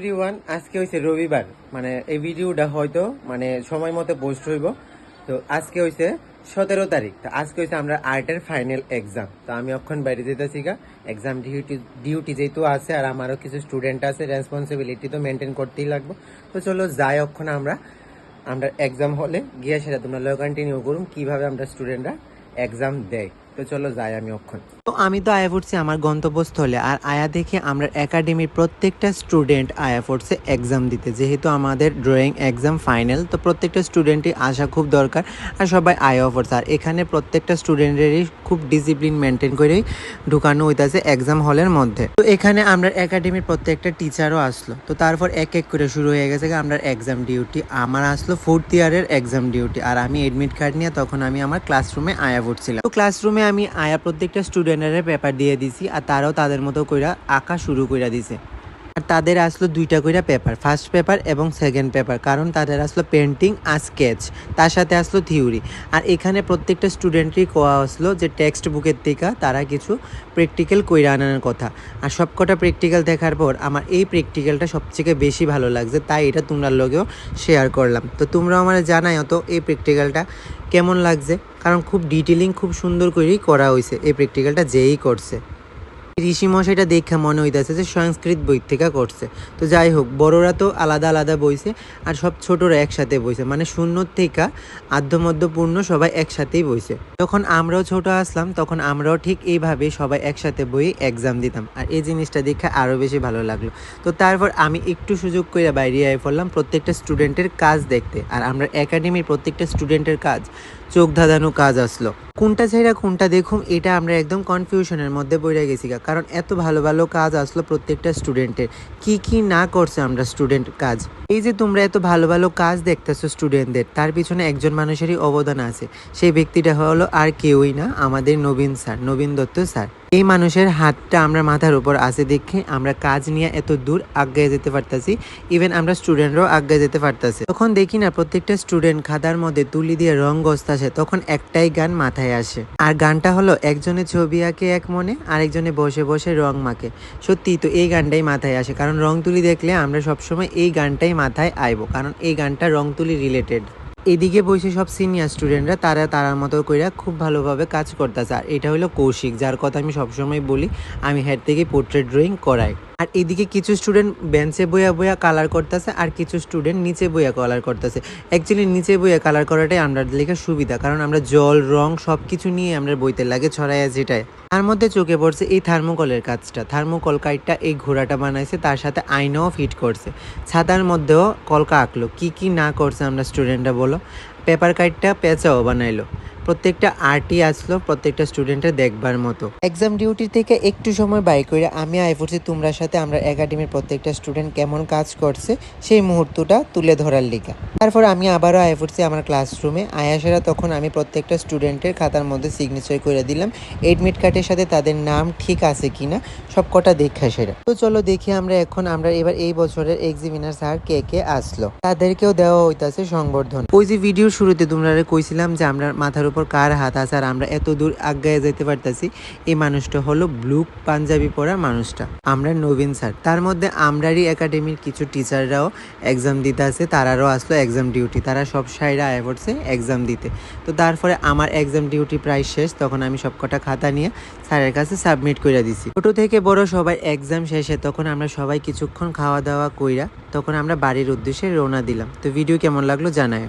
Everyone, আজকে হইছে রবিবার, মানে এই ভিডিওটা হয়তো মানে সময় মতো পোস্ট হইব। তো আজকে হইছে 17 তারিখ। তো আজকে হইছে আমরা আর্টের ফাইনাল এক্সাম। তো আমি অক্ষণ বাইরে যেতেছি গা, এক্সাম ডিউটি যেহেতু আছে আর আমারও কিছু স্টুডেন্ট আছে, রেসপন্সিবিলিটি তো মেনটেন করতেই লাগবে। তো চলো যাই অক্ষণ আমরা আমরা এক্সাম হলে গিয়ে সেটা তোমরা লয় কন্টিনিউ করুন কিভাবে আমরা স্টুডেন্টরা এক্সাম দেয়। তো চলো যাই আমি অক্ষণ। তো আমি তো আয়া পড়ছি আমার গন্তব্যস্থলে, আর আয়া দেখে আমরা একাডেমির প্রত্যেকটা স্টুডেন্ট আয়া পড়ছে এক্সাম দিতে। যেহেতু আমাদের ড্রয়িং এক্সাম ফাইনাল, তো প্রত্যেকটা স্টুডেন্টই আসা খুব দরকার, আর সবাই আয়াও পড়ছে। আর এখানে প্রত্যেকটা স্টুডেন্টেরই খুব ডিসিপ্লিন মেনটেন করেই ঢুকানো হইতেছে এক্সাম হলের মধ্যে। তো এখানে আমরা একাডেমির প্রত্যেকটা টিচারও আসলো। তো তারপর এক এক করে শুরু হয়ে গেছে আমরা এক্সাম ডিউটি। আমার আসলো 4th ইয়ারের এক্সাম ডিউটি, আর আমি এডমিট কার্ড নিয়ে তখন আমি আমার ক্লাসরুমে আয়া পড়ছিলাম। তো ক্লাসরুমে আমি আয়া প্রত্যেকটা স্টুডেন্টের পেপার দিয়ে দিছি, আর তারাও তাদের মতো কইরা আঁকা শুরু কইরা দিছে। আর তাদের আসলো 2টা কইরা পেপার, ফার্স্ট পেপার এবং সেকেন্ড পেপার, কারণ তাদের আসলো পেন্টিং আর স্কেচ, তার সাথে আসলো থিওরি। আর এখানে প্রত্যেকটা স্টুডেন্টই কোয়া আসলো যে টেক্সট বুকের থেকে তারা কিছু প্র্যাকটিক্যাল কইরা আনার কথা। আর সবকটা প্র্যাকটিক্যাল দেখার পর আমার এই প্র্যাকটিক্যালটা সবথেকে বেশি ভালো লাগছে, তাই এটা তোমরা লগেও শেয়ার করলাম। তো তোমরাও আমার জানাই তো এই প্র্যাকটিক্যালটা কেমন লাগছে, কারণ খুব ডিটেলিং খুব সুন্দর করেই করা হয়েছে এই প্র্যাকটিক্যালটা যেই করছে। ঋষি মশাইটা দেখে মনে হইতেছে যে সংস্কৃত বই থেকে করছে। তো যাই হোক, বড়রা তো আলাদা আলাদা বইছে আর সব ছোটরা একসাথে বইছে, মানে শূন্য থেকে আদ্যমধ্যপূর্ণ সবাই একসাথেই বইছে। যখন আমরাও ছোট আসলাম তখন আমরাও ঠিক এইভাবে সবাই একসাথে বই এক্সাম দিতাম, আর এই জিনিসটা দেখে আরও বেশি ভালো লাগলো। তো তারপর আমি একটু সুযোগ করে বাইরে আই পড়লাম প্রত্যেকটা স্টুডেন্টের কাজ দেখতে। আর আমরা একাডেমির প্রত্যেকটা স্টুডেন্টের কাজ, চোখ ধাঁধানো কাজ আসলো। কোনটা ছাইরা কোনটা দেখুম এটা আমরা একদম কনফিউশনের মধ্যে পড়ে গেছি, কারণ এত ভালো ভালো কাজ আসলো প্রত্যেকটা স্টুডেন্টের। কি কি না করছে আমরা স্টুডেন্ট কাজ। এই যে তোমরা এত ভালো ভালো কাজ দেখতেছো স্টুডেন্টদের, তার পিছনে একজন মানুষেরই অবদান আছে। সেই ব্যক্তিটা হলো আর কেউই না, আমাদের নবীন স্যার, নবীন দত্ত স্যার। এই মানুষের হাতটা আমরা মাথার উপর আছে দেখে আমরা কাজ নিয়ে এত দূর আগায় যেতে পারতাছি। ইভেন আমরা স্টুডেন্টরাও আগায় যেতে পারতাছি। তখন দেখি না প্রত্যেকটা স্টুডেন্ট খাতার মধ্যে তুলি দিয়ে রং গছতাছে, তখন একটাই গান মাথায় আসে, আর গানটা হলো একজনের ছবি আঁকে এক মনে, আরেকজনে বসে বসে রং মাখে। সত্যি তো এই গানটাই মাথায় আসে, কারণ রং তুলি দেখলে আমরা সবসময় এই গানটাই মাথায় আইব, কারণ এই গানটা রং তুলি রিলেটেড। এদিকে বসে সব সিনিয়র স্টুডেন্টরা তারার মতো কইরা খুব ভালোভাবে কাজ করতেছে। আর এটা হলো কৌশিক, যার কথা আমি সবসময় বলি আমি হেড থেকে পোর্ট্রেট ড্রয়িং করাই। আর এদিকে কিছু স্টুডেন্ট বেঞ্চে বইয়া বইয়া কালার করতেছে, আর কিছু স্টুডেন্ট নিচে বইয়া কালার করতেছে। অ্যাকচুয়ালি নিচে বইয়া কালার করাটাই আমরা লেখা সুবিধা, কারণ আমরা জল রং সব কিছু নিয়ে আমরা বইতে লাগে ছড়াইয়া যেটায়। তার মধ্যে চোখে পড়ছে এই থার্মোকলের কাজটা। থার্মোকল কাইটটা এই ঘোড়াটা বানাইছে, তার সাথে আয়নাও ফিট করছে। ছাতার মধ্যেও কলকা আঁকলো। কি কি না করছে আমরা স্টুডেন্টরা বলো। পেপার কাইটটা পেঁচাও বানাইলো। প্রত্যেকটা আর্টই আসলো প্রত্যেকটা স্টুডেন্টের দেখবার মতো। এক্সাম ডিউটি থেকে একটু সময় বাই করে আমি আই পড়ছি তোমরা সাথে আমরা একাডেমির প্রত্যেকটা স্টুডেন্ট কেমন কাজ করছে সেই মুহূর্তটা তুলে ধরার লিগা। তারপর আমি আবারও আই পড়ছি আমার ক্লাসরুমে। আয়াসেরা তখন আমি প্রত্যেকটা স্টুডেন্টের খাতার মধ্যে সিগনেচার করে দিলাম, এডমিট কার্ডের সাথে তাদের নাম ঠিক আছে কিনা সব কটা দেখা সেরা। তো চলো দেখি আমরা এবার এই বছরের এক্সামিনার স্যার কে কে আসলো, তাদেরকেও দেওয়া হইতাছে সংবর্ধনা। ওই যে ভিডিওর শুরুতে তোমরা কইছিলাম যে আমরা মাথার উপর কার হাত আছে আর আমরা এত দূর আগায় যেতে পারতেছি, এই মানুষটা হলো ব্লু পাঞ্জাবি পরা মানুষটা, আমরা নবীন স্যার। তার মধ্যে আমরারই একাডেমির কিছু টিচাররাও এক্সাম দিতে আছে, তারারও আসলো এক্সাম ডিউটি। তারা সব সাইডে আয় পড়ছে এক্সাম দিতে। তো তারপরে আমার এক্সাম ডিউটি প্রায় শেষ, তখন আমি সবকটা খাতা নিয়ে স্যারের কাছে সাবমিট করে দিছি। ছোট থেকে বড় সবাই এক্সাম শেষে তখন আমরা সবাই কিছুক্ষণ খাওয়া দাওয়া কইরা তখন আমরা বাড়ির উদ্দেশ্যে রওনা দিলাম। তো ভিডিও কেমন লাগলো জানায়।